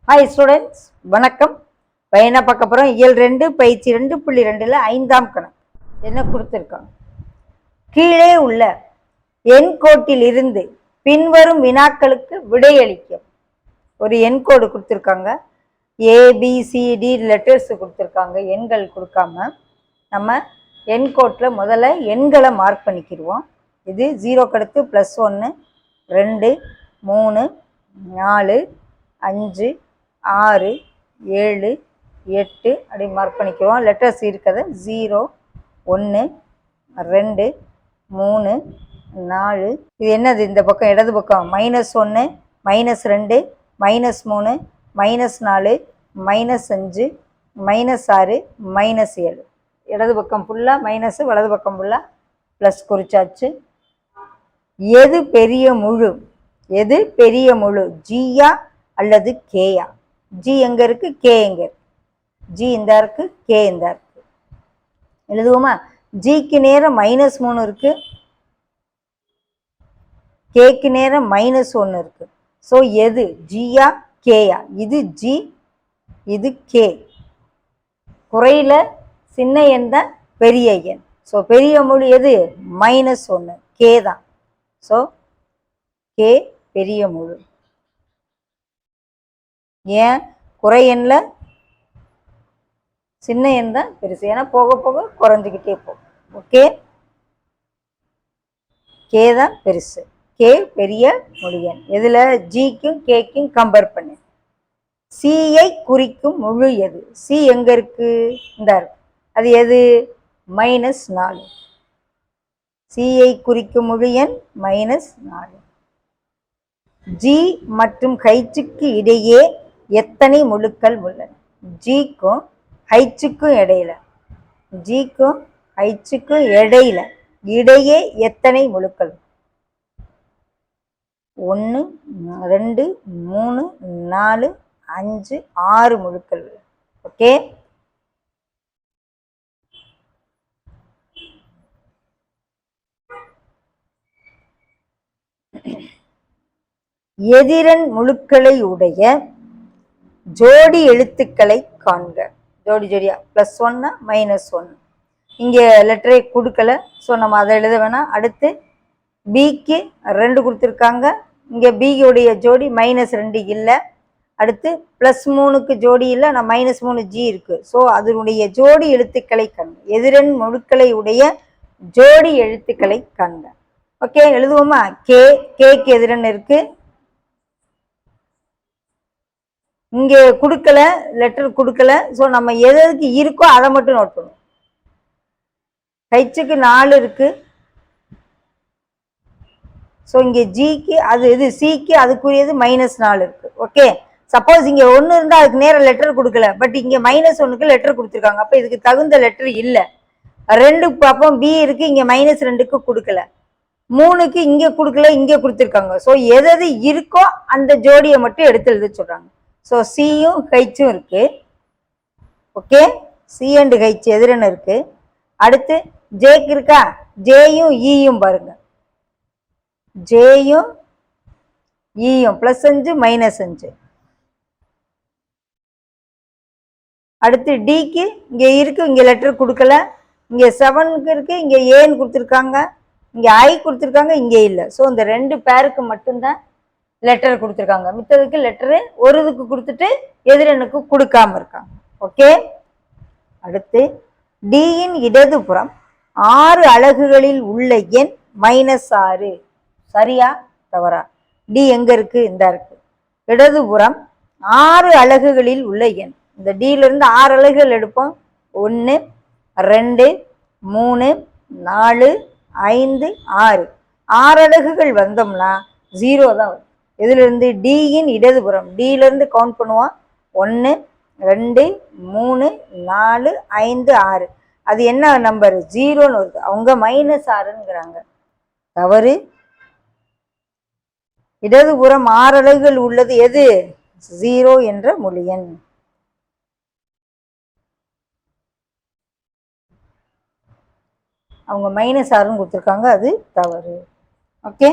Hi students, வணக்கம். என்ன பார்க்க போகிறோம்? இயல் 2 பயிற்சி 2.2ல் 5ஆம் கணக்கு என்ன கொடுத்துருக்காங்க? கீழே உள்ள எண்கோட்டில் இருந்து பின்வரும் வினாக்களுக்கு விடையளிக்கும். ஒரு எண்கோடு கொடுத்துருக்காங்க, ஏபிசிடி லெட்டர்ஸ் கொடுத்துருக்காங்க, எண்கள் கொடுக்காம. நம்ம எண்கோட்டில் முதல்ல எண்களை மார்க் பண்ணிக்கிடுவோம். இது 0க்கு அடுத்து +1, 2, 3, 4, 5, 6, 7, 8 அப்படி மார்க் பண்ணிக்கிறோம். லெட்டர்ஸ் இருக்கிறத 0, 1, 2, 3, 4. இது என்னது? இந்த பக்கம் இடது பக்கம் -1, -2, -3, -4, -5, -6, -7. இடது பக்கம் ஃபுல்லாக மைனஸ், வலது பக்கம் ஃபுல்லாக ப்ளஸ் குறிச்சாச்சு. எது பெரிய முழு? எது பெரிய முழு? ஜியா அல்லது கேயா? ஜி எங்க இருக்கு, கே எங்க இருக்கு? ஜி இந்த இருக்கு, கே இந்த இருக்கு. எழுதுவோமா? ஜிக்கு நேரம் -3 இருக்கு, கேக்கு நேரம் -1 இருக்கு. ஸோ எது ஜியா கேயா? இது ஜி, இது கே. குறையில சின்ன எண் தான் பெரிய எண். ஸோ பெரிய முழு எது? -1, கே தான். ஸோ கே பெரிய முழு. ஏன்? குறை எண்ணில் சின்ன எண் தான் பெருசு, ஏன்னா போக போக குறைஞ்சிக்கிட்டே போகும். ஓகே, கே தான் பெருசு, கே பெரிய முழு எண். எதில்? ஜிக்கும் கேக்கும் கம்பேர் பண்ணு. சியை குறிக்கும் முழு எது? சி எங்க இருக்கு? இந்த இருக்கு. அது எது? -4. சியை குறிக்கும் முழு எண் -4. ஜி மற்றும் ஹைச்சுக்கு இடையே எத்தனை முழுக்கள் உள்ளன? ஜிக்கும் ஹைச்சுக்கும் இடையில, ஜிக்கும் ஹைச்சுக்கும் இடையில, இடையே எத்தனை முழுக்கள்? 1, 2, 3, 4, 5, 6 முழுக்கள். ஓகே, எதிரன் முழுக்களை உடைய ஜோடி எழுத்துக்களை காண்க. ஜோடி ஜோடியா +1, -1. இங்கே லெட்டரை கொடுக்கல, ஸோ நம்ம அதை எழுத வேணாம். அடுத்து பிக்கு 2 கொடுத்துருக்காங்க, இங்கே பியுடைய ஜோடி -2 இல்லை. அடுத்து +3க்கு ஜோடி இல்லை, நான் -3 ஜி இருக்கு. ஸோ அதனுடைய ஜோடி எழுத்துக்களை காண்க. எதிரன் முழுக்களை உடைய ஜோடி எழுத்துக்களை காண்க. ஓகே, எழுதுவோமா? கே, கேக்கு எதிரன் இருக்கு. இங்கே கொடுக்கல, லெட்டர் கொடுக்கல. ஸோ நம்ம எதுக்கு இருக்கோ அதை மட்டும் நோட் பண்ணுவோம். ஹைச்சுக்கு 4 இருக்கு. ஸோ இங்கே ஜிக்கு அது இது, சிக்கு அதுக்குரியது -4 இருக்கு. ஓகே, சப்போஸ் இங்கே 1 இருந்தால் அதுக்கு நேரம் லெட்டர் கொடுக்கல, பட் இங்கே -1க்கு லெட்டர் கொடுத்துருக்காங்க. அப்போ இதுக்கு தகுந்த லெட்டர் இல்லை. 2 பார்ப்போம், பி இருக்கு, இங்கே -2க்கு கொடுக்கல. 3க்கு இங்கே கொடுக்கல, இங்கே கொடுத்துருக்காங்க. ஸோ எது இருக்கோ அந்த ஜோடியை மட்டும் எடுத்து எழுத சொல்றாங்க. ஸோ சியும் ஹைச்சும் இருக்கு. ஓகே, சி அண்ட் ஹைச் எதிரன் இருக்கு. அடுத்து ஜேக்கு இருக்கா? ஜேயும் ஈயும் பாருங்க, ஜேயும் ஈயும் +5 -5. அடுத்து டிக்கு இங்கே இருக்கு, இங்கே லெட்டர் கொடுக்கல. இங்கே 7க்கு இருக்கு, இங்கே ஏன்னு கொடுத்துருக்காங்க, இங்கே ஐ கொடுத்துருக்காங்க, இங்கே இல்லை. ஸோ இந்த 2 பேருக்கு மட்டும்தான் லெட்டர் கொடுத்துருக்காங்க. மித்ததுக்கு லெட்டரு ஒரு இதுக்கு கொடுத்துட்டு எதிரனுக்கு கொடுக்காம இருக்காங்க. ஓகே, அடுத்து டியின் இடதுபுறம் 6 அலகுகளில் உள்ள எண் -6. சரியா தவறா? டி எங்க இருக்கு? இந்த இருக்கு. இடதுபுறம் 6 அலகுகளில் உள்ள எண். இந்த டில இருந்து 6 அலகுகள் எடுப்போம். 1, 2, 3, 4, 5, 6. 6 அலகுகள் வந்தோம்னா 0 தான் வரும். இதுல இருந்து டியின் இடதுபுறம், டில இருந்து கவுண்ட் பண்ணுவோம். 1, 2, 3, 4, 5, 6. அது என்ன நம்பர்? 0ன்னு வருது. அவங்க -6ங்கிறாங்க. தவறு. இடதுபுறம் 6 அலகுகள் உள்ளது எது? 0 என்ற முழு எண். அவங்க -6ன்னு கொடுத்துருக்காங்க, அது தவறு. ஓகே.